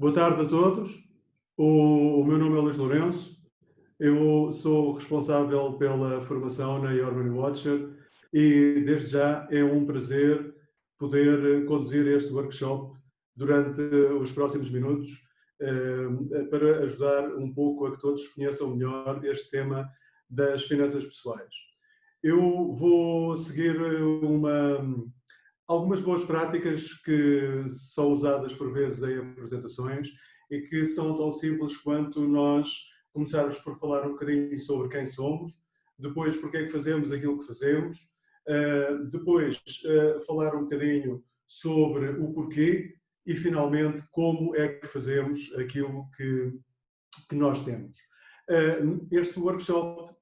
Boa tarde a todos. O meu nome é Luís Lourenço. Eu sou responsável pela formação na Your Money Watcher e, desde já, é um prazer poder conduzir este workshop durante os próximos minutos para ajudar um pouco a que todos conheçam melhor este tema das finanças pessoais. Eu vou seguir algumas boas práticas que são usadas por vezes em apresentações e que são tão simples quanto nós começarmos por falar um bocadinho sobre quem somos, depois porque é que fazemos aquilo que fazemos, depois falar um bocadinho sobre o porquê e finalmente como é que fazemos aquilo que nós temos. Este workshop,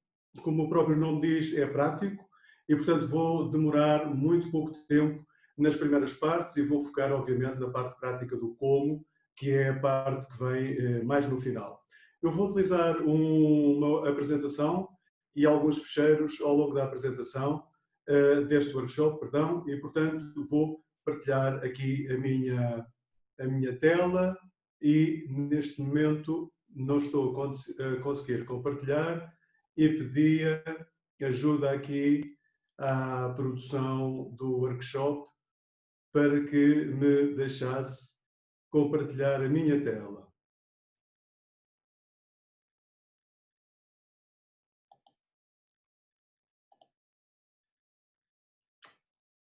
como o próprio nome diz, é prático e, portanto, vou demorar muito pouco tempo nas primeiras partes e vou focar, obviamente, na parte prática do como, que é a parte que vem mais no final. Eu vou utilizar uma apresentação e alguns ficheiros ao longo da apresentação deste workshop, perdão, e, portanto, vou partilhar aqui a minha tela e, neste momento, não estou a conseguir compartilhar e pedia ajuda aqui à produção do workshop para que me deixasse compartilhar a minha tela.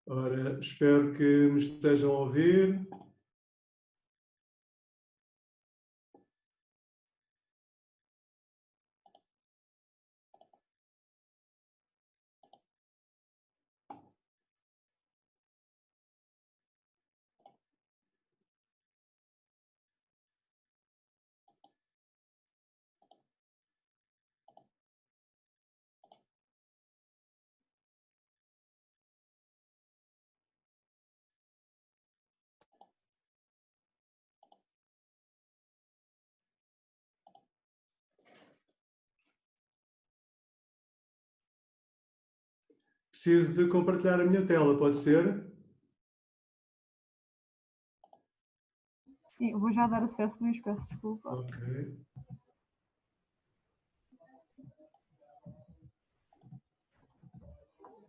Ora, espero que me estejam a ouvir. Preciso de compartilhar a minha tela, pode ser? Sim, eu vou já dar acesso, Luís, peço desculpa. Ok.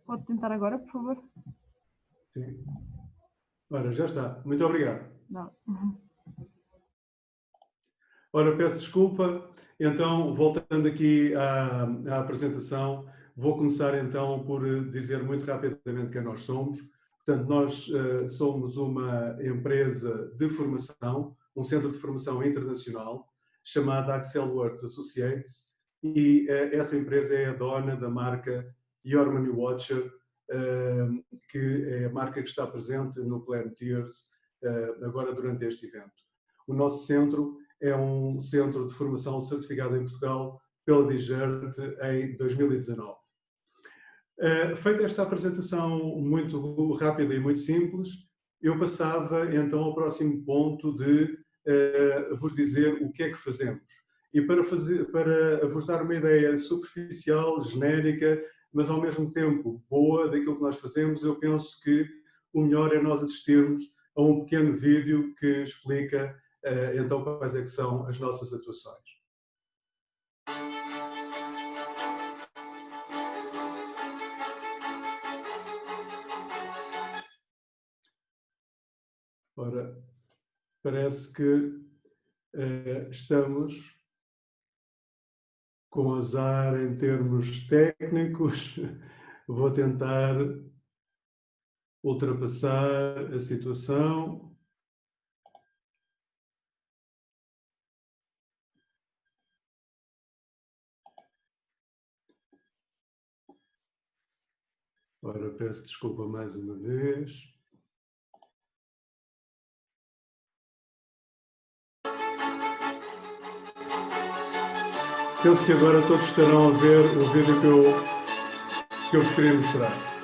Pode tentar agora, por favor? Sim. Ora, já está. Muito obrigado. Não. Ora, peço desculpa. Então, voltando aqui à apresentação, vou começar então por dizer muito rapidamente quem nós somos. Portanto, nós somos uma empresa de formação, um centro de formação internacional, chamada Axel Words Associates, e essa empresa é a dona da marca Your Money Watcher, que é a marca que está presente no Planeteers agora durante este evento. O nosso centro é um centro de formação certificado em Portugal pela DIGERT em 2019. Feita esta apresentação muito rápida e muito simples, eu passava então ao próximo ponto de vos dizer o que é que fazemos. E para vos dar uma ideia superficial, genérica, mas ao mesmo tempo boa daquilo que nós fazemos, eu penso que o melhor é nós assistirmos a um pequeno vídeo que explica então quais é que são as nossas atuações. Ora, parece que estamos com azar em termos técnicos. Vou tentar ultrapassar a situação. Ora, peço desculpa mais uma vez. Penso que agora todos estarão a ver o vídeo que eu vos queria mostrar.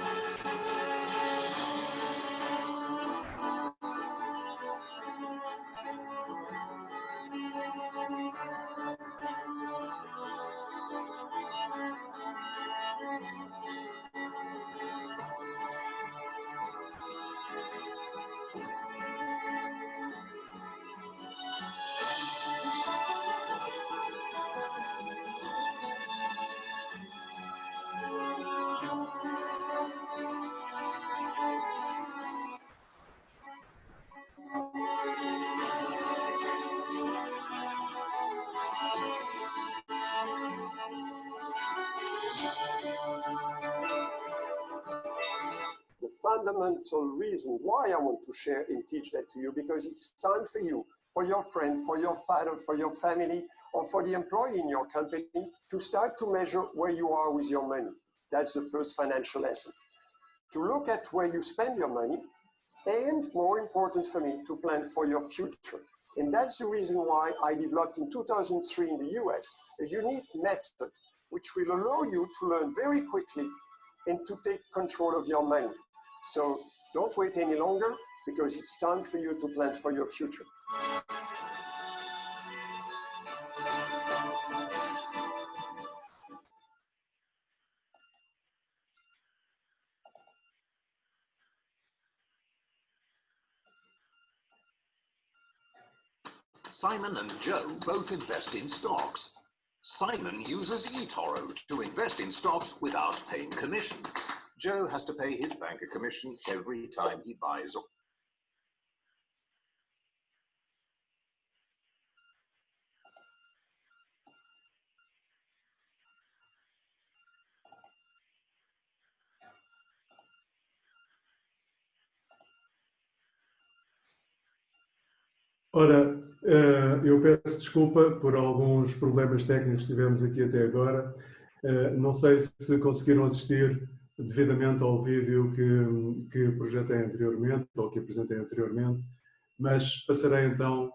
fundamental reason why I want to share and teach that to you, because it's time for you, for your friend, for your father, for your family, or for the employee in your company to start to measure where you are with your money. That's the first financial lesson. To look at where you spend your money, and more important for me, to plan for your future. And that's the reason why I developed in 2003 in the US a unique method which will allow you to learn very quickly and to take control of your money. So don't wait any longer, because it's time for you to plan for your future. Simon and Joe both invest in stocks. Simon uses eToro to invest in stocks without paying commission. Joe has to pay his bank a commission every time he buys. Ora, eu peço desculpa por alguns problemas técnicos que tivemos aqui até agora. Não sei se conseguiram assistir devidamente ao vídeo que projetei anteriormente, ou que apresentei anteriormente, mas passarei então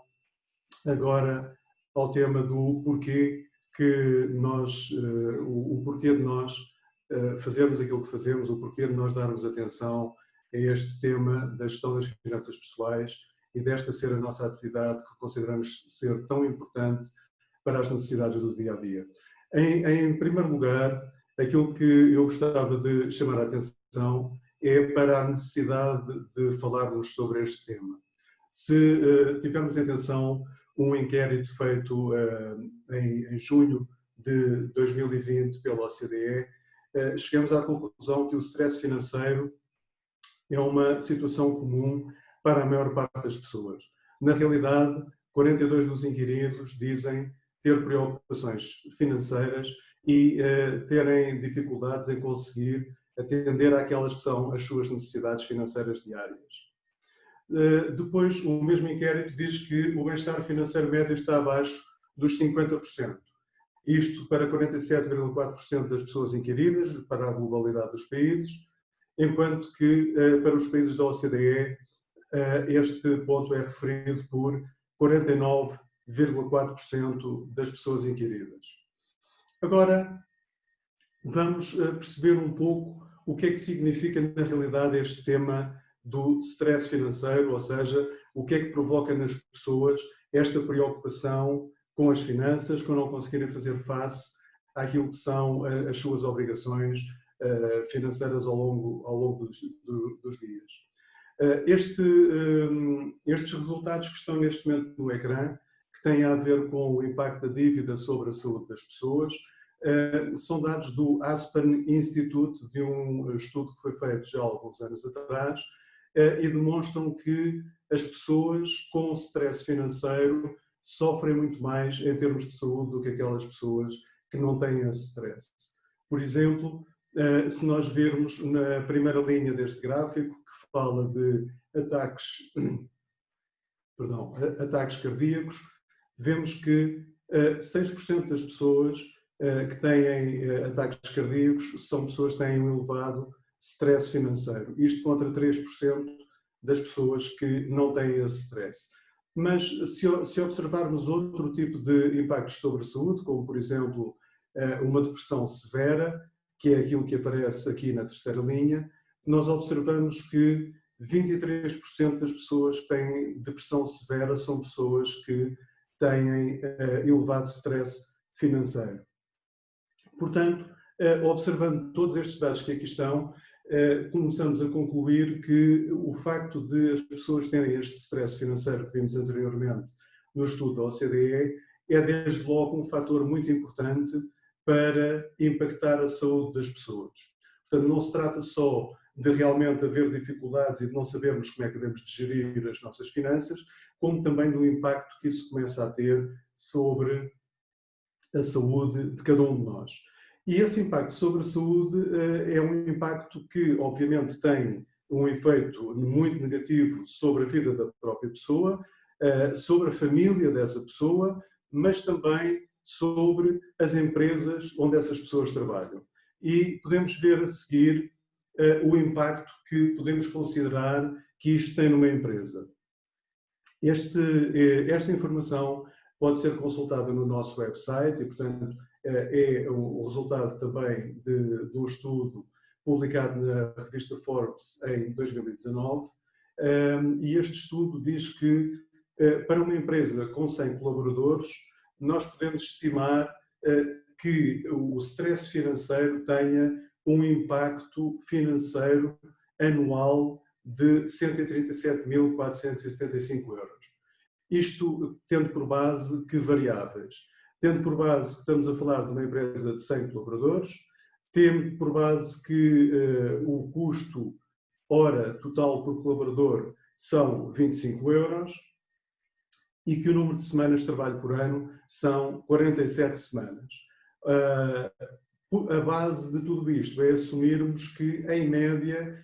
agora ao tema do porquê que nós, o porquê de nós fazermos aquilo que fazemos, o porquê de nós darmos atenção a este tema da gestão das finanças pessoais e desta ser a nossa atividade que consideramos ser tão importante para as necessidades do dia-a-dia. Em primeiro lugar, aquilo que eu gostava de chamar a atenção é para a necessidade de falarmos sobre este tema. Se tivermos em atenção um inquérito feito em junho de 2020 pela OCDE, chegamos à conclusão que o stress financeiro é uma situação comum para a maior parte das pessoas. Na realidade, 42 dos inquiridos dizem ter preocupações financeiras e terem dificuldades em conseguir atender àquelas que são as suas necessidades financeiras diárias. Depois, o mesmo inquérito diz que o bem-estar financeiro médio está abaixo dos 50%. Isto para 47,4% das pessoas inquiridas, para a globalidade dos países, enquanto que para os países da OCDE este ponto é referido por 49,4% das pessoas inquiridas. Agora, vamos perceber um pouco o que é que significa na realidade este tema do stress financeiro, ou seja, o que é que provoca nas pessoas esta preocupação com as finanças, com não conseguirem fazer face àquilo que são as suas obrigações financeiras ao longo dos dias. Estes resultados que estão neste momento no ecrã, que têm a ver com o impacto da dívida sobre a saúde das pessoas, são dados do Aspen Institute, de um estudo que foi feito já há alguns anos atrás, e demonstram que as pessoas com stress financeiro sofrem muito mais em termos de saúde do que aquelas pessoas que não têm esse stress. Por exemplo, se nós virmos na primeira linha deste gráfico, que fala de ataques cardíacos, vemos que 6% das pessoas que têm ataques cardíacos são pessoas que têm um elevado stress financeiro. Isto contra 3% das pessoas que não têm esse stress. Mas se observarmos outro tipo de impactos sobre a saúde, como por exemplo uma depressão severa, que é aquilo que aparece aqui na terceira linha, nós observamos que 23% das pessoas que têm depressão severa são pessoas que têm elevado stress financeiro. Portanto, observando todos estes dados que aqui estão, começamos a concluir que o facto de as pessoas terem este stress financeiro que vimos anteriormente no estudo da OCDE é desde logo um fator muito importante para impactar a saúde das pessoas. Portanto, não se trata só de realmente haver dificuldades e de não sabermos como é que devemos gerir as nossas finanças, como também do impacto que isso começa a ter sobre a saúde de cada um de nós. E esse impacto sobre a saúde é um impacto que, obviamente, tem um efeito muito negativo sobre a vida da própria pessoa, sobre a família dessa pessoa, mas também sobre as empresas onde essas pessoas trabalham. E podemos ver a seguir o impacto que podemos considerar que isto tem numa empresa. Esta informação pode ser consultada no nosso website e, portanto, é o resultado também de um estudo publicado na revista Forbes em 2019. E este estudo diz que, para uma empresa com 100 colaboradores, nós podemos estimar que o stress financeiro tenha um impacto financeiro anual de 137.475 euros. Isto tendo por base que variáveis? Tendo por base que estamos a falar de uma empresa de 100 colaboradores, tendo por base que o custo hora total por colaborador são 25 euros e que o número de semanas de trabalho por ano são 47 semanas. A base de tudo isto é assumirmos que, em média,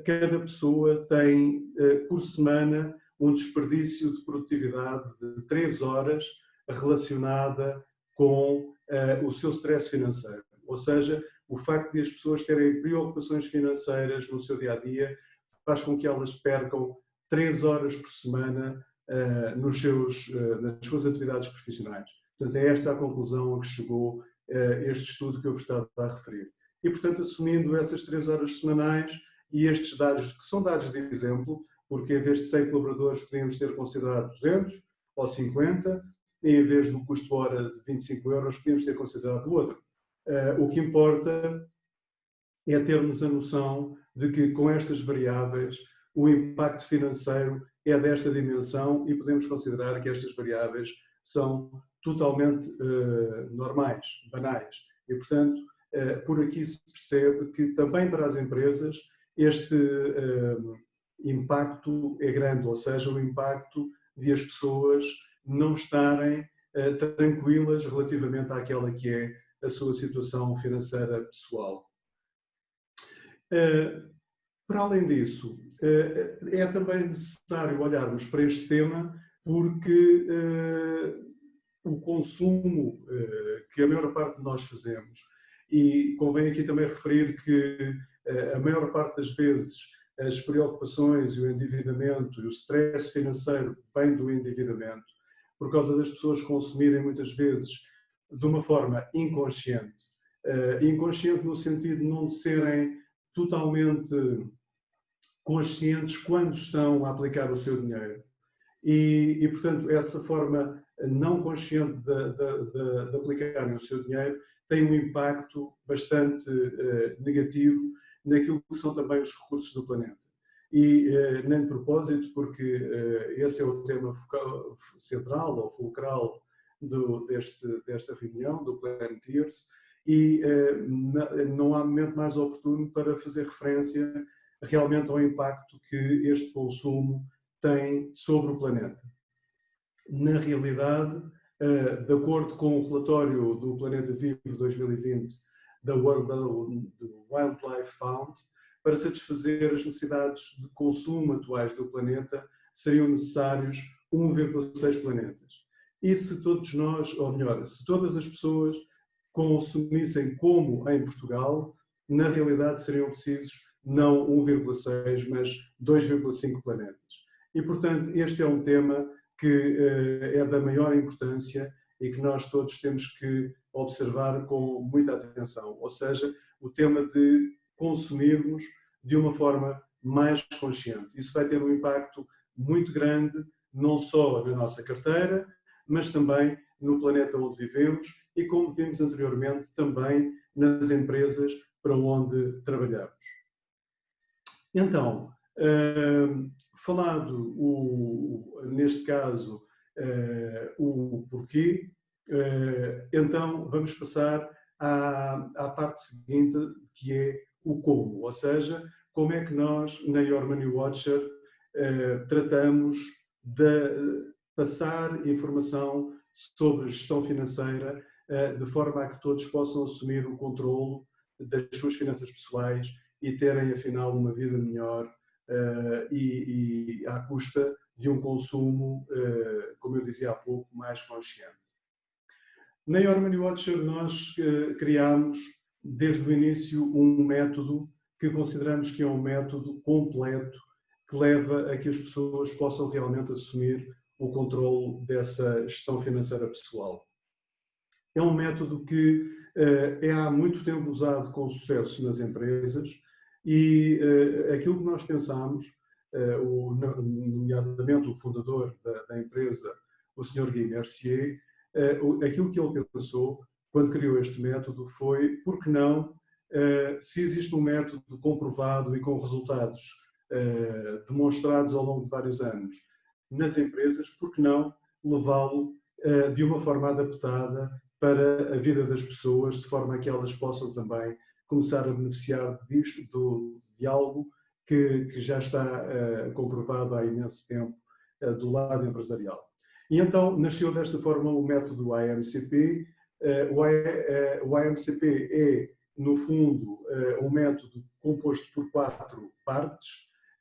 cada pessoa tem, por semana, um desperdício de produtividade de 3 horas relacionada com o seu stress financeiro. Ou seja, o facto de as pessoas terem preocupações financeiras no seu dia-a-dia faz com que elas percam 3 horas por semana nas suas atividades profissionais. Portanto, é esta a conclusão a que chegou este estudo que eu vos estava a referir. E, portanto, assumindo essas 3 horas semanais e estes dados, que são dados de exemplo, porque em vez de 100 colaboradores podíamos ter considerado 200 ou 50, e em vez do custo hora de 25 euros podíamos ter considerado o outro. O que importa é termos a noção de que, com estas variáveis, o impacto financeiro é desta dimensão e podemos considerar que estas variáveis são totalmente normais, banais. E, portanto, por aqui se percebe que também para as empresas este impacto é grande, ou seja, o impacto de as pessoas não estarem tranquilas relativamente àquela que é a sua situação financeira pessoal. Para além disso, é também necessário olharmos para este tema porque o consumo que a maior parte de nós fazemos, e convém aqui também referir que a maior parte das vezes as preocupações e o endividamento e o stress financeiro vem do endividamento, por causa das pessoas consumirem muitas vezes de uma forma inconsciente. Inconsciente no sentido de não serem totalmente conscientes quando estão a aplicar o seu dinheiro. E portanto, essa forma não consciente de aplicarem o seu dinheiro tem um impacto bastante negativo naquilo que são também os recursos do planeta. E nem de propósito, porque esse é o tema central ou fulcral desta reunião, do Planeteers, e não há momento mais oportuno para fazer referência realmente ao impacto que este consumo tem sobre o planeta. Na realidade, de acordo com o relatório do Planeta Vivo 2020 da World Wildlife Fund, para satisfazer as necessidades de consumo atuais do planeta, seriam necessários 1,6 planetas. E se todos nós, ou melhor, se todas as pessoas consumissem como em Portugal, na realidade seriam precisos não 1,6, mas 2,5 planetas. E, portanto, este é um tema que é da maior importância e que nós todos temos que observar com muita atenção. Ou seja, o tema de consumirmos de uma forma mais consciente. Isso vai ter um impacto muito grande, não só na nossa carteira, mas também no planeta onde vivemos e, como vimos anteriormente, também nas empresas para onde trabalhamos. Então, falado neste caso o porquê, então vamos passar à parte seguinte, que é o como, ou seja, como é que nós na Your Money Watcher tratamos de passar informação sobre gestão financeira de forma a que todos possam assumir o controle das suas finanças pessoais e terem, afinal, uma vida melhor e à custa de um consumo, como eu dizia há pouco, mais consciente. Na Your Money Watcher nós criámos, desde o início, um método que consideramos que é um método completo que leva a que as pessoas possam realmente assumir o controle dessa gestão financeira pessoal. É um método que é há muito tempo usado com sucesso nas empresas e aquilo que nós pensamos, nomeadamente o fundador da empresa, o Sr. Guy Mercier, aquilo que ele pensou quando criou este método foi, por que não, se existe um método comprovado e com resultados demonstrados ao longo de vários anos nas empresas, por que não levá-lo de uma forma adaptada para a vida das pessoas, de forma a que elas possam também começar a beneficiar de algo que já está comprovado há imenso tempo do lado empresarial. E então nasceu desta forma o método IMCP. O IMCP é, no fundo, um método composto por 4 partes.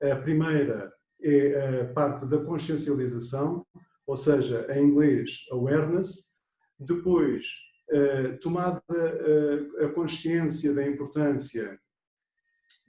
A primeira é a parte da consciencialização, ou seja, em inglês, awareness. Depois, tomada a consciência da importância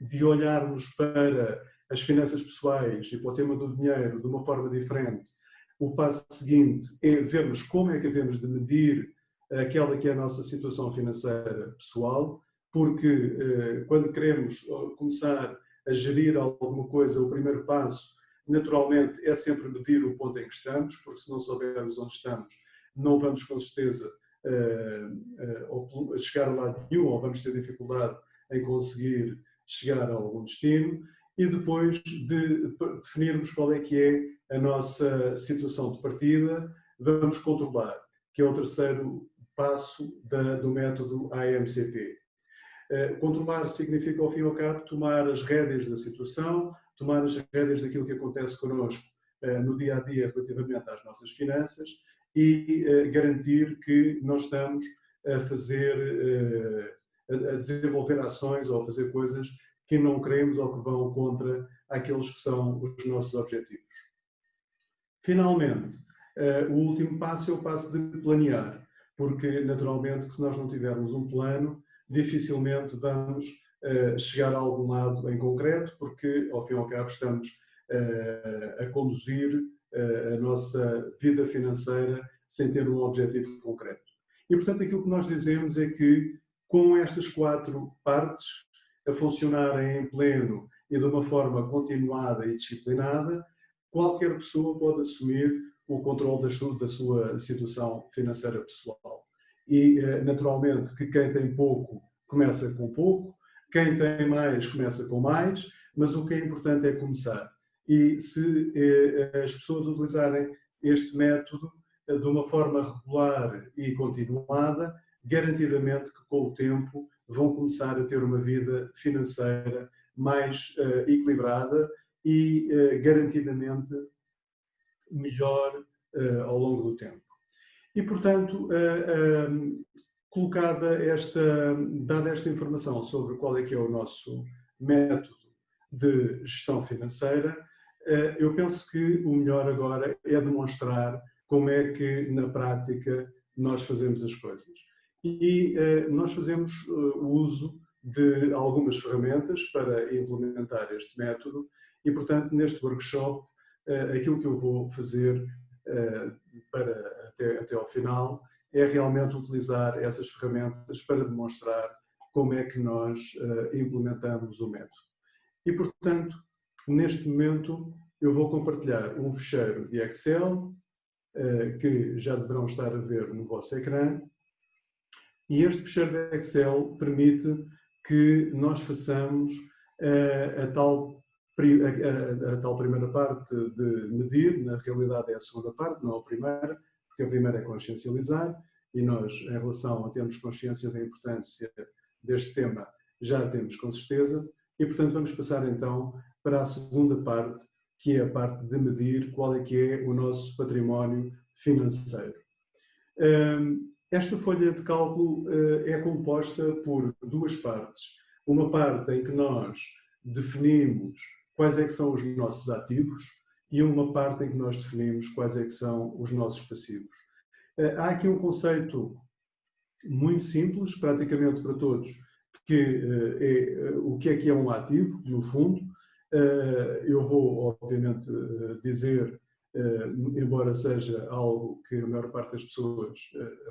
de olharmos para as finanças pessoais e para o tema do dinheiro de uma forma diferente. O passo seguinte é vermos como é que devemos de medir aquela que é a nossa situação financeira pessoal, porque quando queremos começar a gerir alguma coisa, o primeiro passo, naturalmente, é sempre medir o ponto em que estamos, porque se não soubermos onde estamos, não vamos com certeza chegar a lado nenhum, ou vamos ter dificuldade em conseguir chegar a algum destino, e depois de definirmos qual é que é a nossa situação de partida, vamos controlar, que é o terceiro passo do método IMCP. Controlar significa, ao fim e ao cabo, tomar as rédeas da situação, tomar as rédeas daquilo que acontece connosco no dia-a-dia relativamente às nossas finanças e garantir que nós estamos a desenvolver ações ou a fazer coisas que não queremos ou que vão contra aqueles que são os nossos objetivos. Finalmente, o último passo é o passo de planear, porque naturalmente que se nós não tivermos um plano, dificilmente vamos chegar a algum lado em concreto, porque ao fim e ao cabo estamos a conduzir a nossa vida financeira sem ter um objetivo concreto. E portanto aquilo que nós dizemos é que com estas 4 partes a funcionarem em pleno e de uma forma continuada e disciplinada, qualquer pessoa pode assumir o controle da sua situação financeira pessoal. E, naturalmente, que quem tem pouco começa com pouco, quem tem mais começa com mais, mas o que é importante é começar. E se as pessoas utilizarem este método de uma forma regular e continuada, garantidamente que com o tempo vão começar a ter uma vida financeira mais equilibrada e garantidamente melhor ao longo do tempo. E, portanto, dada esta informação sobre qual é que é o nosso método de gestão financeira, eu penso que o melhor agora é demonstrar como é que, na prática, nós fazemos as coisas. E nós fazemos uso de algumas ferramentas para implementar este método e, portanto, neste workshop, aquilo que eu vou fazer até ao final é realmente utilizar essas ferramentas para demonstrar como é que nós implementamos o método. E, portanto, neste momento, eu vou compartilhar um ficheiro de Excel que já deverão estar a ver no vosso ecrã. E este ficheiro de Excel permite que nós façamos a tal primeira parte de medir, na realidade é a segunda parte, não a primeira, porque a primeira é consciencializar, e nós, em relação a termos consciência da importância deste tema, já temos com certeza, e portanto vamos passar então para a segunda parte, que é a parte de medir qual é que é o nosso património financeiro. Esta folha de cálculo é composta por 2 partes. uma parte em que nós definimos quais é que são os nossos ativos e uma parte em que nós definimos quais é que são os nossos passivos. Há aqui um conceito muito simples, praticamente para todos, que é o que é um ativo, no fundo. Eu vou, obviamente, dizer, embora seja algo que a maior parte das pessoas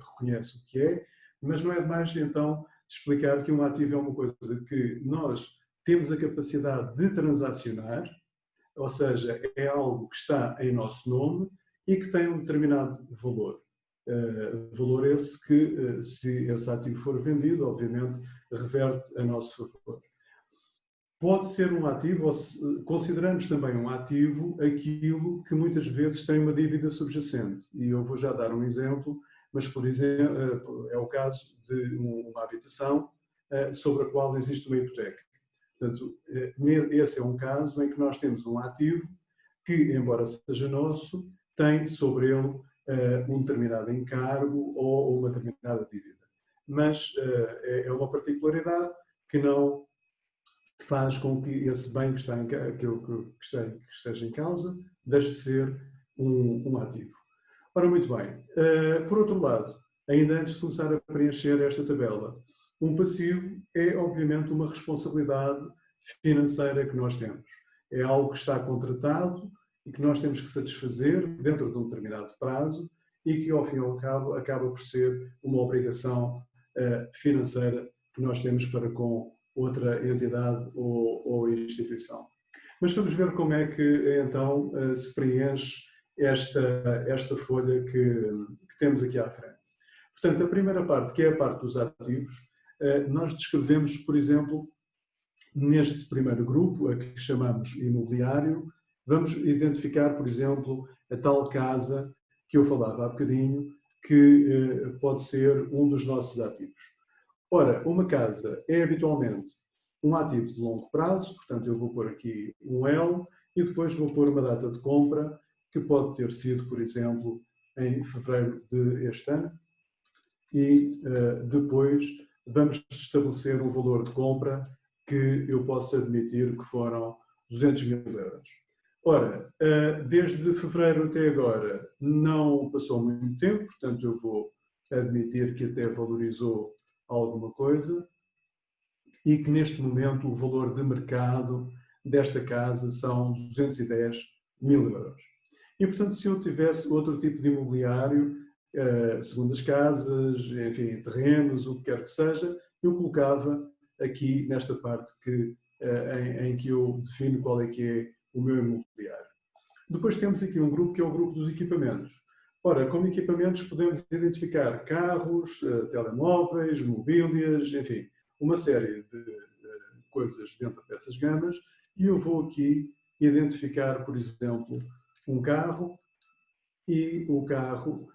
reconhece o que é, mas não é demais, então, explicar que um ativo é uma coisa que nós temos a capacidade de transacionar, ou seja, é algo que está em nosso nome e que tem um determinado valor. Valor esse que, se esse ativo for vendido, obviamente, reverte a nosso favor. Pode ser um ativo, ou consideramos também um ativo aquilo que muitas vezes tem uma dívida subjacente. E eu vou já dar um exemplo, mas, por exemplo, é o caso de uma habitação sobre a qual existe uma hipoteca. Portanto, esse é um caso em que nós temos um ativo que, embora seja nosso, tem sobre ele um determinado encargo ou uma determinada dívida. Mas é uma particularidade que não faz com que esse bem que esteja em causa deixe de ser um ativo. Ora, muito bem. Por outro lado, ainda antes de começar a preencher esta tabela, um passivo é, obviamente, uma responsabilidade financeira que nós temos. É algo que está contratado e que nós temos que satisfazer dentro de um determinado prazo e que, ao fim e ao cabo, acaba por ser uma obrigação financeira que nós temos para com outra entidade ou instituição. Mas vamos ver como é que, então, se preenche esta folha que temos aqui à frente. Portanto, a primeira parte, que é a parte dos ativos, nós descrevemos, por exemplo, neste primeiro grupo, a que chamamos imobiliário, vamos identificar, por exemplo, a tal casa que eu falava há bocadinho, que pode ser um dos nossos ativos. Ora, uma casa é habitualmente um ativo de longo prazo, portanto eu vou pôr aqui um L e depois vou pôr uma data de compra que pode ter sido, por exemplo, em fevereiro deste ano e depois vamos estabelecer um valor de compra que eu posso admitir que foram 200 mil euros. Ora, desde fevereiro até agora não passou muito tempo, portanto eu vou admitir que até valorizou alguma coisa e que neste momento o valor de mercado desta casa são 210 mil euros. E portanto, se eu tivesse outro tipo de imobiliário, segundas casas, enfim, terrenos, o que quer que seja, eu colocava aqui nesta parte em que eu defino qual é que é o meu imobiliário. Depois temos aqui um grupo que é o grupo dos equipamentos. Ora, como equipamentos podemos identificar carros, telemóveis, mobílias, enfim, uma série de coisas dentro dessas gamas e eu vou aqui identificar, por exemplo, um carro e o carro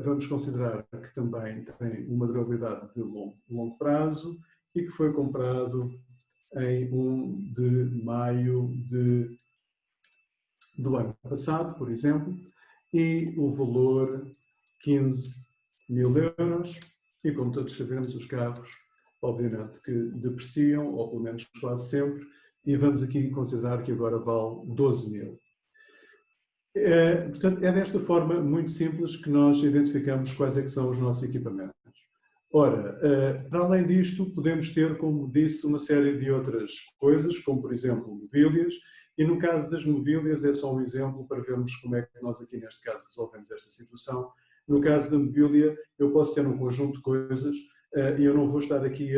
vamos considerar que também tem uma durabilidade de longo prazo e que foi comprado em 1 de maio do ano passado, por exemplo, e o valor 15 mil euros, e como todos sabemos, os carros, obviamente, que depreciam, ou pelo menos quase sempre, e vamos aqui considerar que agora vale 12 mil. Portanto, é desta forma muito simples que nós identificamos quais é que são os nossos equipamentos. Ora, para além disto, podemos ter, como disse, uma série de outras coisas, como por exemplo mobílias, e no caso das mobílias é só um exemplo para vermos como é que nós aqui neste caso resolvemos esta situação. No caso da mobília, eu posso ter um conjunto de coisas e eu não vou estar aqui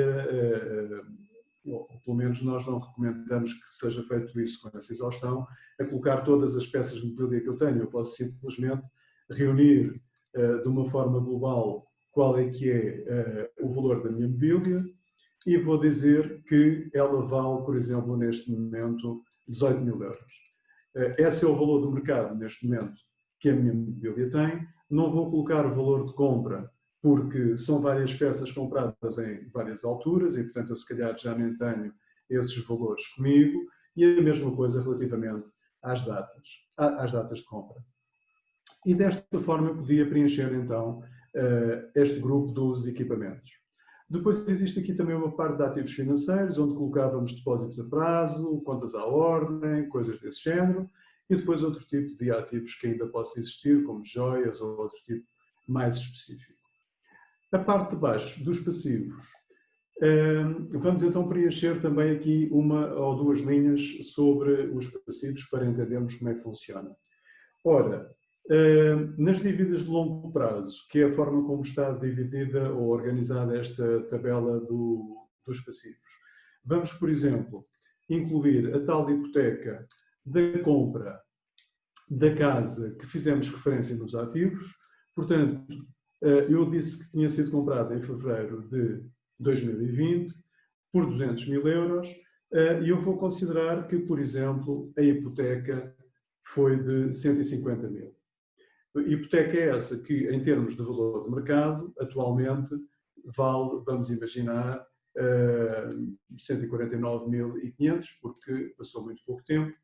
ou pelo menos nós não recomendamos que seja feito isso com essa exaustão, a colocar todas as peças de mobília que eu tenho. Eu posso simplesmente reunir de uma forma global qual é que é o valor da minha mobília e vou dizer que ela vale, por exemplo, neste momento, 18 mil euros. Esse é o valor do mercado, neste momento, que a minha mobília tem. Não vou colocar o valor de compra, porque são várias peças compradas em várias alturas e, portanto, eu se calhar já nem tenho esses valores comigo. E a mesma coisa relativamente às datas de compra. E desta forma eu podia preencher, então, este grupo dos equipamentos. Depois existe aqui também uma parte de ativos financeiros, onde colocávamos depósitos a prazo, contas à ordem, coisas desse género, e depois outro tipo de ativos que ainda possa existir, como joias ou outro tipo mais específico. A parte de baixo dos passivos, vamos então preencher também aqui uma ou duas linhas sobre os passivos para entendermos como é que funciona. Ora, nas dívidas de longo prazo, que é a forma como está dividida ou organizada esta tabela dos passivos, vamos, por exemplo, incluir a tal hipoteca da compra da casa que fizemos referência nos ativos. Portanto, eu disse que tinha sido comprada em fevereiro de 2020 por 200 mil euros e eu vou considerar que, por exemplo, a hipoteca foi de 150 mil. A hipoteca é essa que, em termos de valor de mercado, atualmente vale, vamos imaginar, 149.500, porque passou muito pouco tempo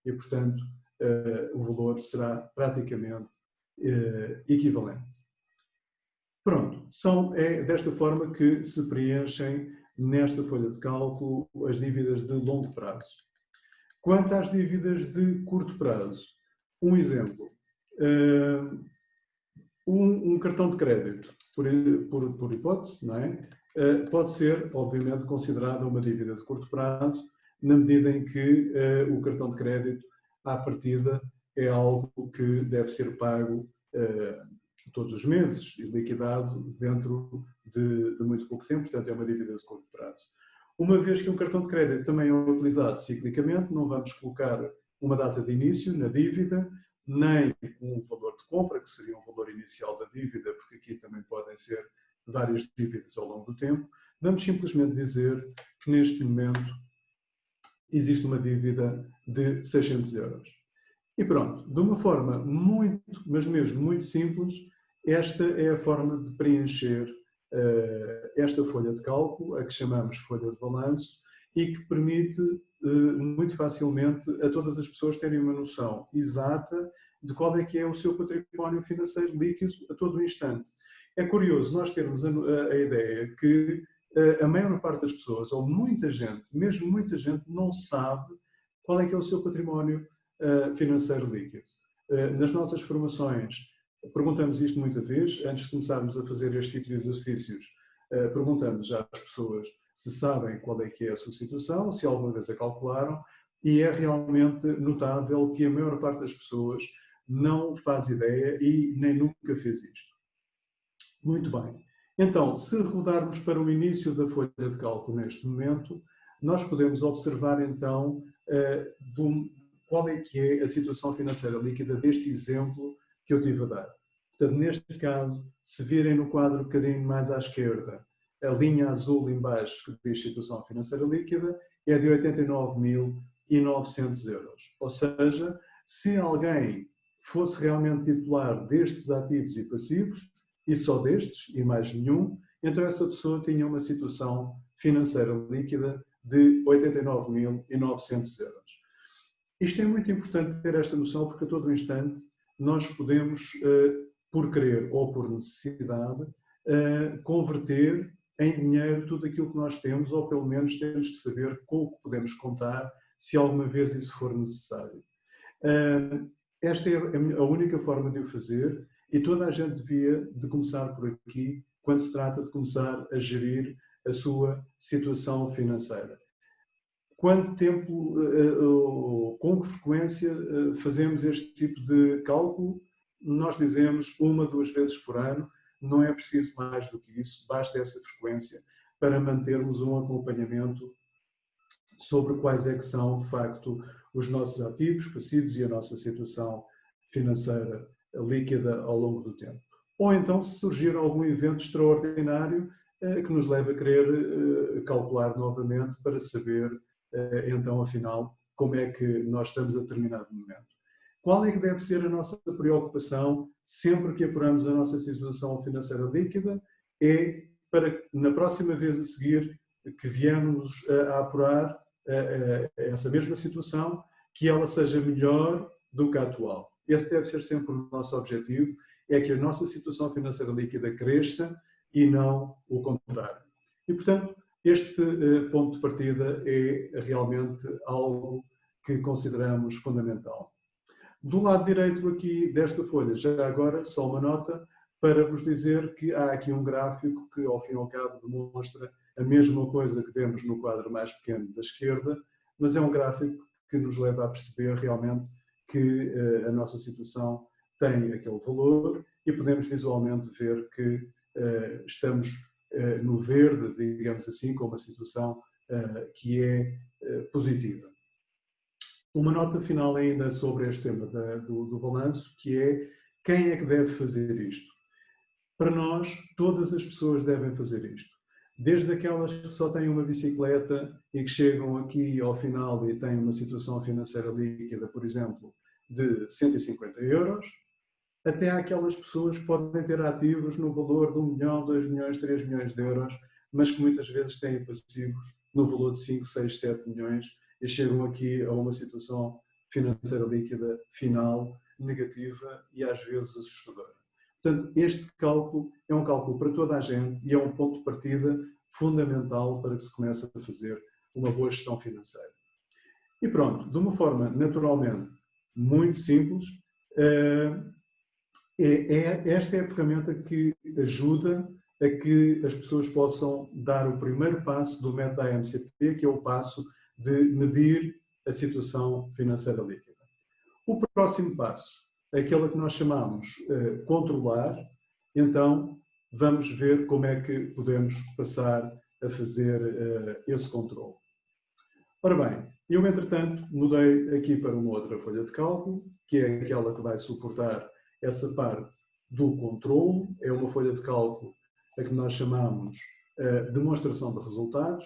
e, portanto, o valor será praticamente equivalente. Pronto, é desta forma que se preenchem nesta folha de cálculo as dívidas de longo prazo. Quanto às dívidas de curto prazo, um exemplo, um cartão de crédito, por hipótese, não é? Pode ser, obviamente, considerada uma dívida de curto prazo, na medida em que o cartão de crédito, à partida, é algo que deve ser pago todos os meses e liquidado dentro de muito pouco tempo, portanto é uma dívida de curto prazo. Uma vez que um cartão de crédito também é utilizado ciclicamente, não vamos colocar uma data de início na dívida, nem um valor de compra, que seria um valor inicial da dívida, porque aqui também podem ser várias dívidas ao longo do tempo. Vamos simplesmente dizer que neste momento existe uma dívida de 600 euros. E pronto, de uma forma muito, mas mesmo muito simples, esta é a forma de preencher esta folha de cálculo, a que chamamos folha de balanço, e que permite muito facilmente a todas as pessoas terem uma noção exata de qual é que é o seu património financeiro líquido a todo o instante. É curioso nós termos a ideia que a maior parte das pessoas, ou muita gente, mesmo muita gente, não sabe qual é que é o seu património financeiro líquido. Nas nossas formações, perguntamos isto muita vez, antes de começarmos a fazer este tipo de exercícios, perguntamos já às pessoas se sabem qual é que é a sua situação, se alguma vez a calcularam, e é realmente notável que a maior parte das pessoas não faz ideia e nem nunca fez isto. Muito bem. Então, se rodarmos para o início da folha de cálculo neste momento, nós podemos observar então qual é que é a situação financeira líquida deste exemplo que eu tive a dar. Portanto, neste caso, se virem no quadro um bocadinho mais à esquerda, a linha azul em baixo que diz situação financeira líquida é de 89.900 euros. Ou seja, se alguém fosse realmente titular destes ativos e passivos, e só destes, e mais nenhum, então essa pessoa tinha uma situação financeira líquida de 89.900 euros. Isto é muito importante ter esta noção, porque a todo instante nós podemos, por querer ou por necessidade, converter em dinheiro tudo aquilo que nós temos, ou pelo menos temos que saber com o que podemos contar, se alguma vez isso for necessário. Esta é a única forma de o fazer, e toda a gente devia de começar por aqui, quando se trata de começar a gerir a sua situação financeira. Quanto tempo, com que frequência fazemos este tipo de cálculo? Nós dizemos 1 a 2 vezes por ano, não é preciso mais do que isso, basta essa frequência para mantermos um acompanhamento sobre quais é que são, de facto, os nossos ativos, passivos e a nossa situação financeira líquida ao longo do tempo. Ou então, se surgir algum evento extraordinário que nos leve a querer calcular novamente para saber, então, afinal, como é que nós estamos a determinado momento. Qual é que deve ser a nossa preocupação sempre que apuramos a nossa situação financeira líquida? É para, na próxima vez a seguir, que viemos a apurar essa mesma situação, que ela seja melhor do que a atual. Esse deve ser sempre o nosso objetivo, é que a nossa situação financeira líquida cresça e não o contrário. E, portanto, este ponto de partida é realmente algo que consideramos fundamental. Do lado direito aqui desta folha, já agora, só uma nota para vos dizer que há aqui um gráfico que, ao fim e ao cabo, demonstra a mesma coisa que vemos no quadro mais pequeno da esquerda, mas é um gráfico que nos leva a perceber realmente que a nossa situação tem aquele valor e podemos visualmente ver que estamos no verde, digamos assim, com uma situação que é positiva. Uma nota final ainda sobre este tema do balanço, que é quem é que deve fazer isto? Para nós, todas as pessoas devem fazer isto. Desde aquelas que só têm uma bicicleta e que chegam aqui ao final e têm uma situação financeira líquida, por exemplo, de 150 euros, até aquelas pessoas que podem ter ativos no valor de 1 milhão, 2 milhões, 3 milhões de euros, mas que muitas vezes têm passivos no valor de 5, 6, 7 milhões e chegam aqui a uma situação financeira líquida final, negativa e às vezes assustadora. Portanto, este cálculo é um cálculo para toda a gente e é um ponto de partida fundamental para que se comece a fazer uma boa gestão financeira. E pronto, de uma forma naturalmente muito simples, esta é a ferramenta que ajuda a que as pessoas possam dar o primeiro passo do método AMCP, que é o passo de medir a situação financeira líquida. O próximo passo, aquele que nós chamamos controlar, então vamos ver como é que podemos passar a fazer esse controle. Ora bem, eu entretanto mudei aqui para uma outra folha de cálculo, que é aquela que vai suportar essa parte do controle, é uma folha de cálculo a que nós chamamos demonstração de resultados.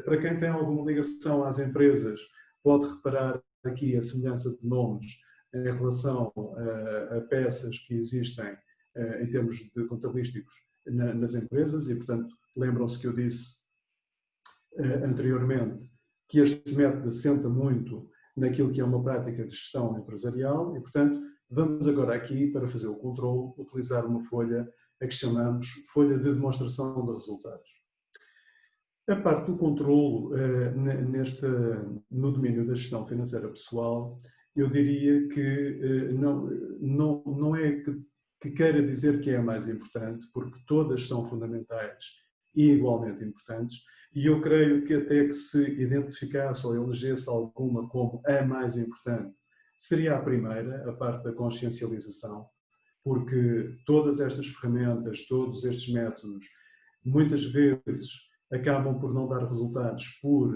Para quem tem alguma ligação às empresas, pode reparar aqui a semelhança de nomes em relação a peças que existem em termos de contabilísticos nas empresas e, portanto, lembram-se que eu disse anteriormente que este método assenta muito naquilo que é uma prática de gestão empresarial e, portanto, vamos agora aqui, para fazer o controle, utilizar uma folha a que chamamos folha de demonstração de resultados. A parte do controlo no domínio da gestão financeira pessoal, eu diria que não é que queira dizer que é a mais importante, porque todas são fundamentais e igualmente importantes, e eu creio que até que se identificasse ou elegesse alguma como a mais importante, seria a primeira, a parte da consciencialização, porque todas estas ferramentas, todos estes métodos, muitas vezes acabam por não dar resultados por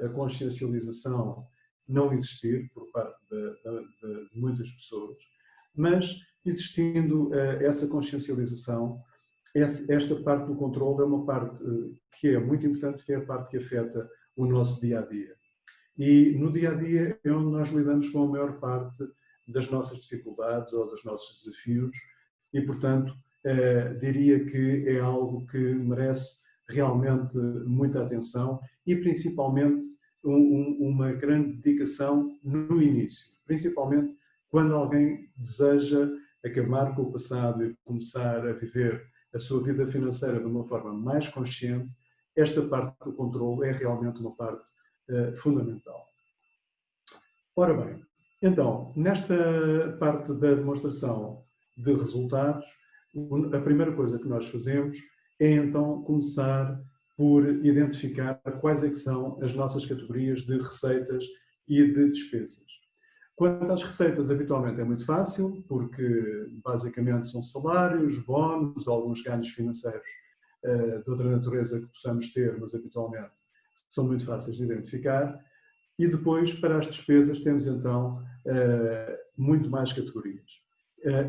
a consciencialização não existir por parte de muitas pessoas, mas existindo essa consciencialização, esta parte do controle é uma parte que é muito importante, que é a parte que afeta o nosso dia-a-dia. E no dia-a-dia é onde nós lidamos com a maior parte das nossas dificuldades ou dos nossos desafios e, portanto, diria que é algo que merece realmente muita atenção e, principalmente, uma grande dedicação no início. Principalmente quando alguém deseja acabar com o passado e começar a viver a sua vida financeira de uma forma mais consciente, esta parte do controle é realmente uma parte fundamental. Ora bem, então, nesta parte da demonstração de resultados, a primeira coisa que nós fazemos é então começar por identificar quais é que são as nossas categorias de receitas e de despesas. Quanto às receitas, habitualmente é muito fácil, porque basicamente são salários, bónus, alguns ganhos financeiros de outra natureza que possamos ter, mas habitualmente são muito fáceis de identificar. E depois, para as despesas, temos então muito mais categorias.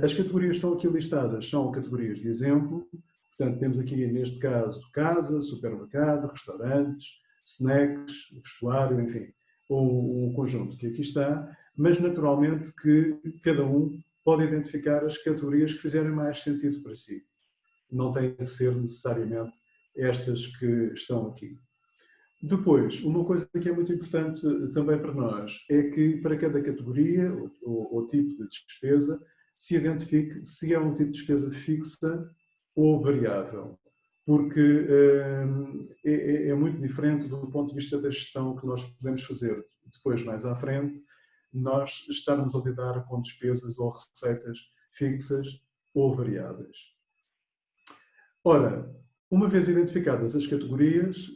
As categorias que estão aqui listadas são categorias de exemplo, portanto temos aqui neste caso casa, supermercado, restaurantes, snacks, vestuário, enfim, um conjunto que aqui está, mas naturalmente que cada um pode identificar as categorias que fizerem mais sentido para si. Não tem que ser necessariamente estas que estão aqui. Depois, uma coisa que é muito importante também para nós é que para cada categoria ou tipo de despesa se identifique se é um tipo de despesa fixa ou variável. porque é muito diferente do ponto de vista da gestão que nós podemos fazer depois, mais à frente, nós estarmos a lidar com despesas ou receitas fixas ou variáveis. Ora, uma vez identificadas as categorias,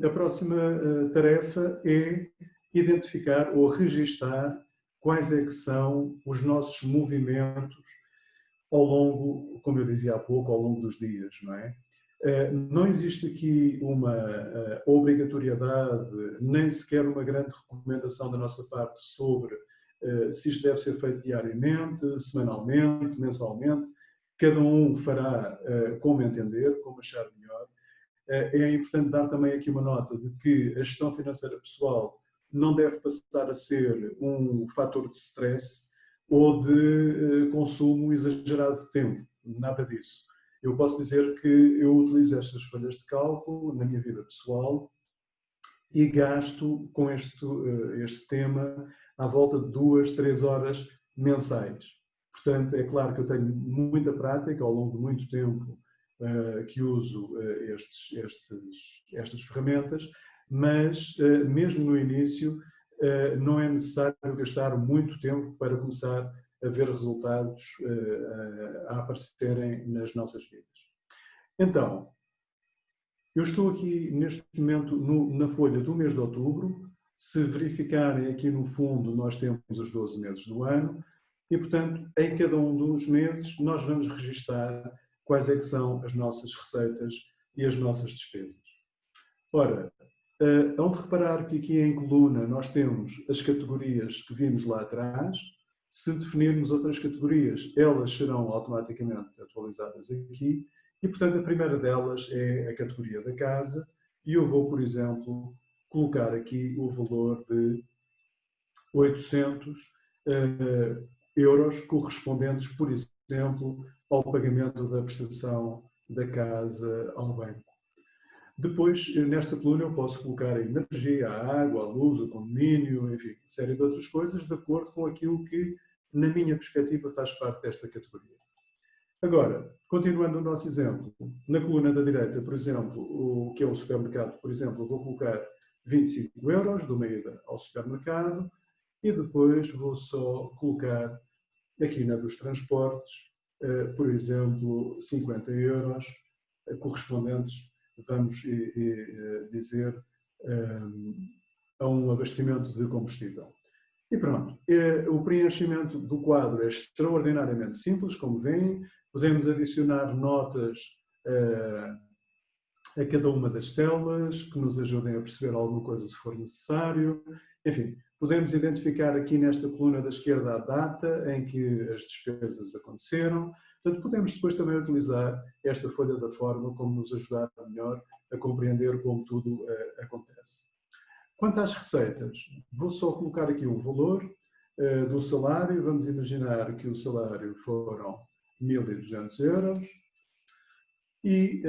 a próxima tarefa é identificar ou registar quais é que são os nossos movimentos ao longo, como eu dizia há pouco, ao longo dos dias, não é? Não existe aqui uma obrigatoriedade, nem sequer uma grande recomendação da nossa parte sobre se isto deve ser feito diariamente, semanalmente, mensalmente. Cada um fará como entender, como achar melhor. É importante dar também aqui uma nota de que a gestão financeira pessoal não deve passar a ser um fator de stress ou de consumo exagerado de tempo. Nada disso. Eu posso dizer que eu utilizo estas folhas de cálculo na minha vida pessoal e gasto com este tema à volta de 2, 3 horas mensais. Portanto, é claro que eu tenho muita prática ao longo de muito tempo que uso estas ferramentas, mas mesmo no início não é necessário gastar muito tempo para começar a ver resultados a aparecerem nas nossas vidas. Então, eu estou aqui neste momento na folha do mês de outubro. Se verificarem aqui no fundo, nós temos os 12 meses do ano e, portanto, em cada um dos meses nós vamos registar quais é que são as nossas receitas e as nossas despesas. Ora, hão de reparar que aqui em coluna nós temos as categorias que vimos lá atrás. Se definirmos outras categorias, elas serão automaticamente atualizadas aqui. E, portanto, a primeira delas é a categoria da casa. E eu vou, por exemplo, colocar aqui o valor de 800 euros correspondentes, por exemplo, ao pagamento da prestação da casa ao banco. Depois, nesta coluna, eu posso colocar a energia, a água, a luz, o condomínio, enfim, uma série de outras coisas, de acordo com aquilo que, na minha perspectiva, faz parte desta categoria. Agora, continuando o nosso exemplo, na coluna da direita, por exemplo, o que é o supermercado, por exemplo, eu vou colocar 25 euros de uma ida ao supermercado e depois vou só colocar aqui na dos transportes, por exemplo, 50 euros correspondentes, vamos dizer, a um abastecimento de combustível. E pronto, o preenchimento do quadro é extraordinariamente simples, como veem. Podemos adicionar notas a cada uma das células que nos ajudem a perceber alguma coisa se for necessário. Enfim, podemos identificar aqui nesta coluna da esquerda a data em que as despesas aconteceram. Portanto, podemos depois também utilizar esta folha da forma como nos ajudar melhor a compreender como tudo acontece. Quanto às receitas, vou só colocar aqui um valor do salário. Vamos imaginar que o salário foram 1.200 euros e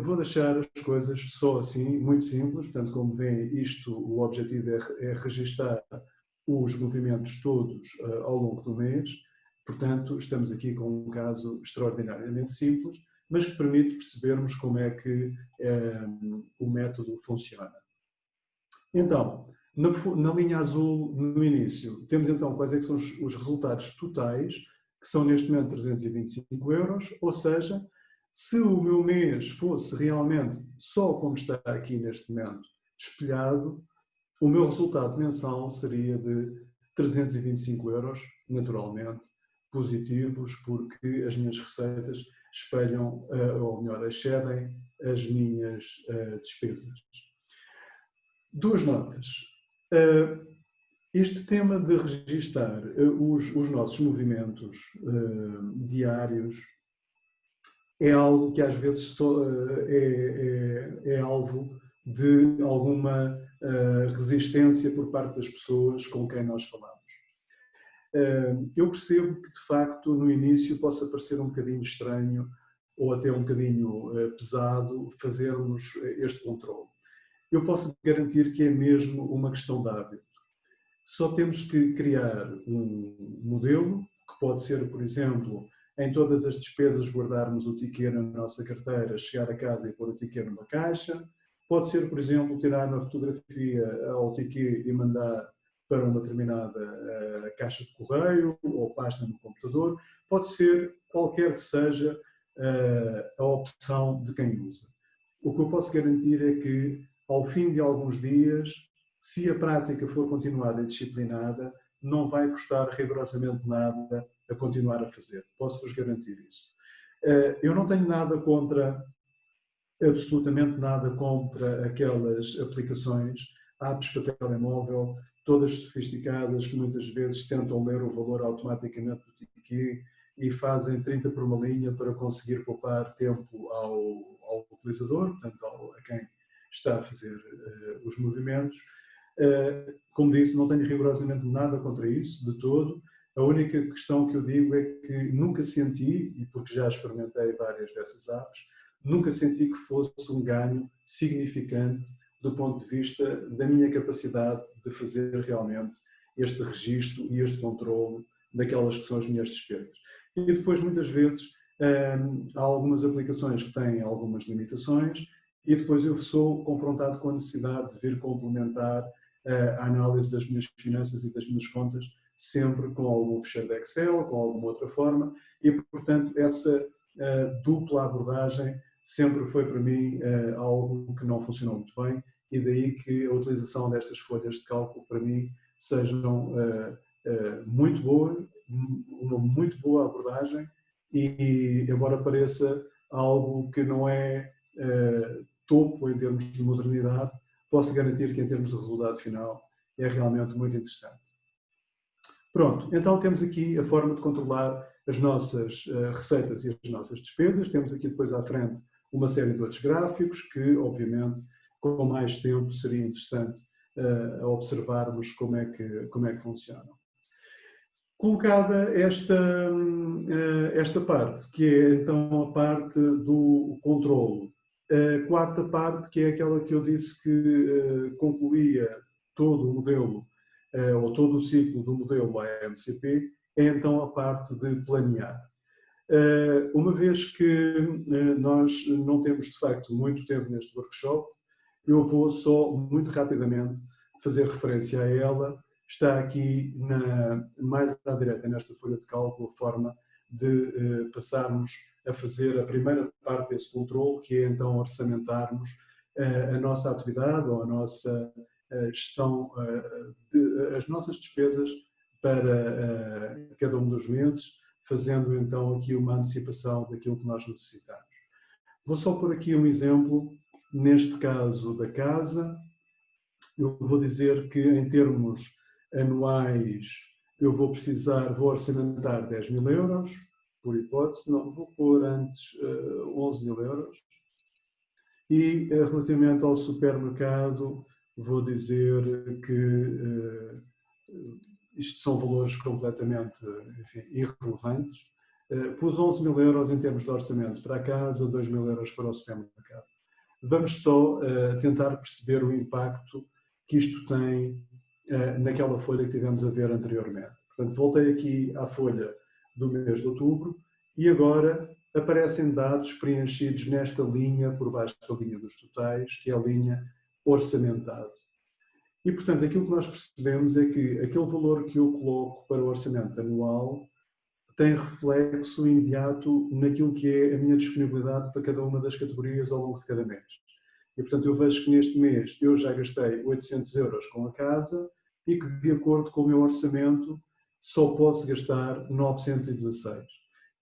vou deixar as coisas só assim, muito simples. Portanto, como veem, o objetivo é registar os movimentos todos ao longo do mês. Portanto, estamos aqui com um caso extraordinariamente simples, mas que permite percebermos como é que o método funciona. Então, na linha azul, no início, temos então quais é que são os resultados totais, que são neste momento 325 euros, ou seja, se o meu mês fosse realmente só como está aqui neste momento espelhado, o meu resultado mensal seria de 325 euros, naturalmente, positivos, porque as minhas receitas espelham, ou melhor, excedem as minhas despesas. Duas notas. Este tema de registar os nossos movimentos diários é algo que às vezes é alvo de alguma resistência por parte das pessoas com quem nós falamos. Eu percebo que, de facto, no início possa parecer um bocadinho estranho ou até um bocadinho pesado fazermos este controle. Eu posso garantir que é mesmo uma questão de hábito. Só temos que criar um modelo, que pode ser, por exemplo, em todas as despesas guardarmos o ticket na nossa carteira, chegar a casa e pôr o ticket numa caixa. Pode ser, por exemplo, tirar uma fotografia ao ticket e mandar para uma determinada caixa de correio ou pasta no computador. Pode ser qualquer que seja a opção de quem usa. O que eu posso garantir é que, ao fim de alguns dias, se a prática for continuada e disciplinada, não vai custar rigorosamente nada a continuar a fazer. Posso-vos garantir isso. Eu não tenho nada contra, absolutamente nada contra aquelas aplicações, apps para telemóvel, todas sofisticadas, que muitas vezes tentam ler o valor automaticamente do ticket e fazem 30 por uma linha para conseguir poupar tempo ao utilizador, portanto, a quem está a fazer os movimentos. Como disse, não tenho rigorosamente nada contra isso, de todo. A única questão que eu digo é que nunca senti, e porque já experimentei várias dessas apps, nunca senti que fosse um ganho significante do ponto de vista da minha capacidade de fazer realmente este registro e este controle daquelas que são as minhas despesas. E depois, muitas vezes, há algumas aplicações que têm algumas limitações e depois eu sou confrontado com a necessidade de vir complementar a análise das minhas finanças e das minhas contas sempre com algum fecheiro de Excel, com alguma outra forma e, portanto, essa dupla abordagem sempre foi para mim algo que não funcionou muito bem e daí que a utilização destas folhas de cálculo para mim sejam muito boa, uma muito boa abordagem e embora pareça algo que não é topo em termos de modernidade, posso garantir que em termos de resultado final é realmente muito interessante. Pronto, então temos aqui a forma de controlar as nossas receitas e as nossas despesas, temos aqui depois à frente uma série de outros gráficos que, obviamente, com mais tempo seria interessante observarmos como é que funcionam. Colocada esta parte, que é então a parte do controlo, a quarta parte, que é aquela que eu disse que concluía todo o modelo, ou todo o ciclo do modelo AMCP, é então a parte de planear. Uma vez que nós não temos, de facto, muito tempo neste workshop, eu vou só, muito rapidamente, fazer referência a ela. Está aqui mais à direita, nesta folha de cálculo, a forma de passarmos a fazer a primeira parte desse controle, que é então orçamentarmos a nossa atividade ou a nossa gestão, as nossas despesas para cada um dos meses, fazendo então aqui uma antecipação daquilo que nós necessitamos. Vou só pôr aqui um exemplo, neste caso da casa. Eu vou dizer que em termos anuais eu vou orçamentar 10 mil euros, por hipótese, não, vou pôr antes 11 mil euros. E relativamente ao supermercado, vou dizer que isto são valores completamente, enfim, irrelevantes. Pus 11 mil euros em termos de orçamento para a casa, 2 mil euros para o supermercado. Vamos só tentar perceber o impacto que isto tem naquela folha que tivemos a ver anteriormente. Portanto, voltei aqui à folha do mês de outubro e agora aparecem dados preenchidos nesta linha, por baixo da linha dos totais, que é a linha orçamentado. E, portanto, aquilo que nós percebemos é que aquele valor que eu coloco para o orçamento anual tem reflexo imediato naquilo que é a minha disponibilidade para cada uma das categorias ao longo de cada mês. E, portanto, eu vejo que neste mês eu já gastei 800 euros com a casa e que, de acordo com o meu orçamento, só posso gastar 916.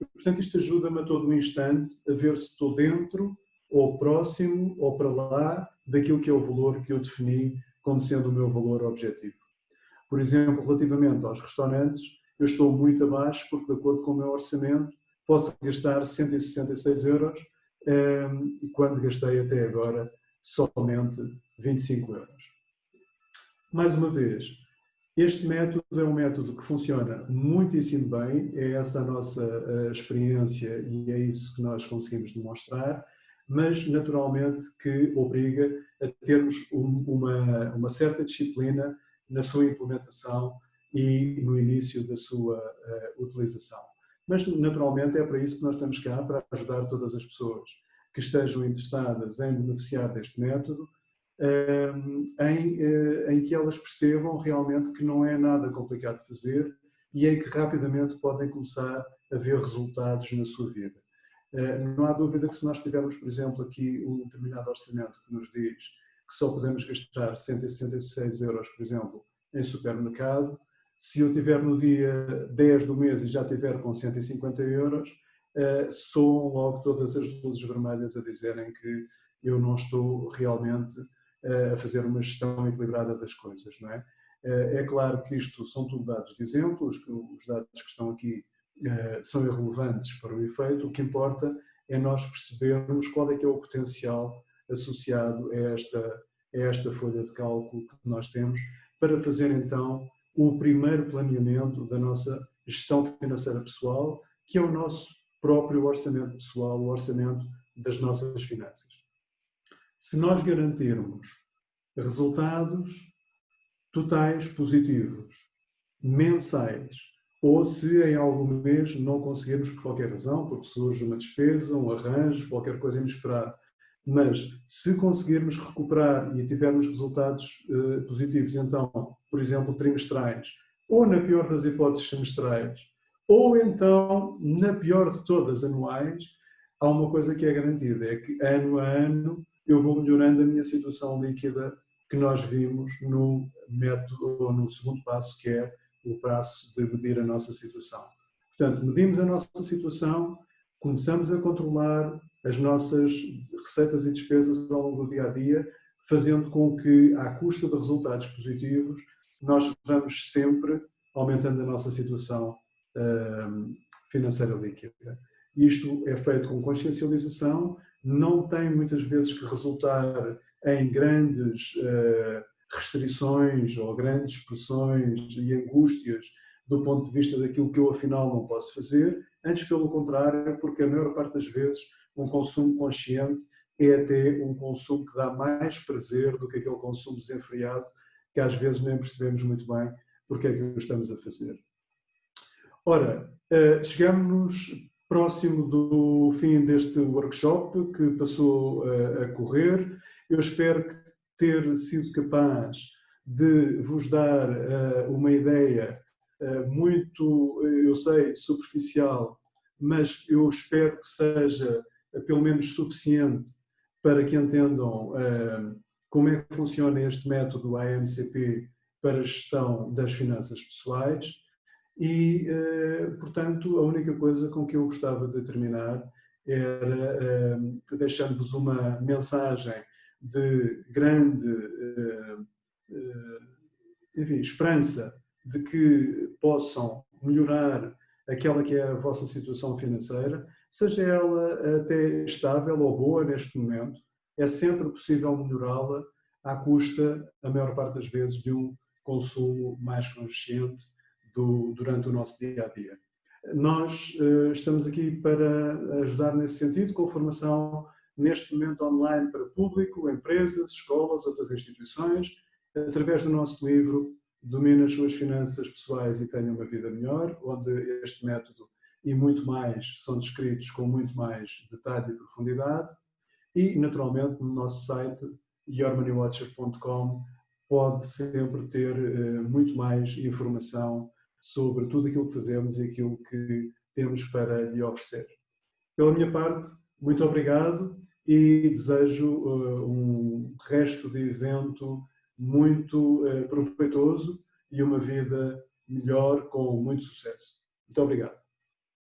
E, portanto, isto ajuda-me a todo um instante a ver se estou dentro, ou próximo, ou para lá, daquilo que é o valor que eu defini como sendo o meu valor objetivo. Por exemplo, relativamente aos restaurantes, eu estou muito abaixo porque, de acordo com o meu orçamento, posso gastar 166 euros quando gastei até agora somente 25 euros. Mais uma vez, este método é um método que funciona muitíssimo bem, é essa a nossa experiência e é isso que nós conseguimos demonstrar, mas naturalmente que obriga a termos uma certa disciplina na sua implementação e no início da sua utilização. Mas, naturalmente, é para isso que nós estamos cá, para ajudar todas as pessoas que estejam interessadas em beneficiar deste método, em que elas percebam realmente que não é nada complicado de fazer e em que rapidamente podem começar a ver resultados na sua vida. Não há dúvida que se nós tivermos, por exemplo, aqui um determinado orçamento que nos diz que só podemos gastar 166 euros, por exemplo, em supermercado, se eu tiver no dia 10 do mês e já tiver com 150 euros, soam logo todas as luzes vermelhas a dizerem que eu não estou realmente a fazer uma gestão equilibrada das coisas, não é? É claro que isto são tudo dados de exemplo, os dados que estão aqui são irrelevantes para o efeito, o que importa é nós percebermos qual é que é o potencial associado a esta folha de cálculo que nós temos para fazer então o primeiro planeamento da nossa gestão financeira pessoal, que é o nosso próprio orçamento pessoal, o orçamento das nossas finanças. Se nós garantirmos resultados totais positivos, mensais, ou se em algum mês não conseguirmos por qualquer razão, porque surge uma despesa, um arranjo, qualquer coisa inesperada, mas se conseguirmos recuperar e tivermos resultados positivos, então, por exemplo, trimestrais, ou na pior das hipóteses semestrais, ou então, na pior de todas, anuais, há uma coisa que é garantida, é que ano a ano eu vou melhorando a minha situação líquida que nós vimos no método, ou no segundo passo, que é o passo de medir a nossa situação. Portanto, medimos a nossa situação, começamos a controlar as nossas receitas e despesas ao longo do dia-a-dia, fazendo com que, à custa de resultados positivos, nós vamos sempre aumentando a nossa situação financeira líquida. Isto é feito com consciencialização, não tem muitas vezes que resultar em grandes restrições ou grandes pressões e angústias do ponto de vista daquilo que eu afinal não posso fazer, antes pelo contrário, porque a maior parte das vezes um consumo consciente é até um consumo que dá mais prazer do que aquele consumo desenfreado, que às vezes nem percebemos muito bem porque é que o estamos a fazer. Ora, chegamos próximo do fim deste workshop que passou a correr. Eu espero ter sido capaz de vos dar uma ideia muito, eu sei, superficial, mas eu espero que seja pelo menos suficiente para que entendam como é que funciona este método AMCP para a gestão das finanças pessoais. E, portanto, a única coisa com que eu gostava de terminar era deixando-vos uma mensagem de grande enfim, esperança de que possam melhorar aquela que é a vossa situação financeira, seja ela até estável ou boa neste momento, é sempre possível melhorá-la à custa, a maior parte das vezes, de um consumo mais consciente durante o nosso dia-a-dia. Nós estamos aqui para ajudar nesse sentido, com formação neste momento online para público, empresas, escolas, outras instituições, através do nosso livro Domine as suas finanças pessoais e tenha uma vida melhor, onde este método e muito mais são descritos com muito mais detalhe e profundidade. E, naturalmente, no nosso site, yourmoneywatcher.com, pode sempre ter muito mais informação sobre tudo aquilo que fazemos e aquilo que temos para lhe oferecer. Pela minha parte, muito obrigado e desejo um resto de evento muito proveitoso e uma vida melhor com muito sucesso. Muito obrigado.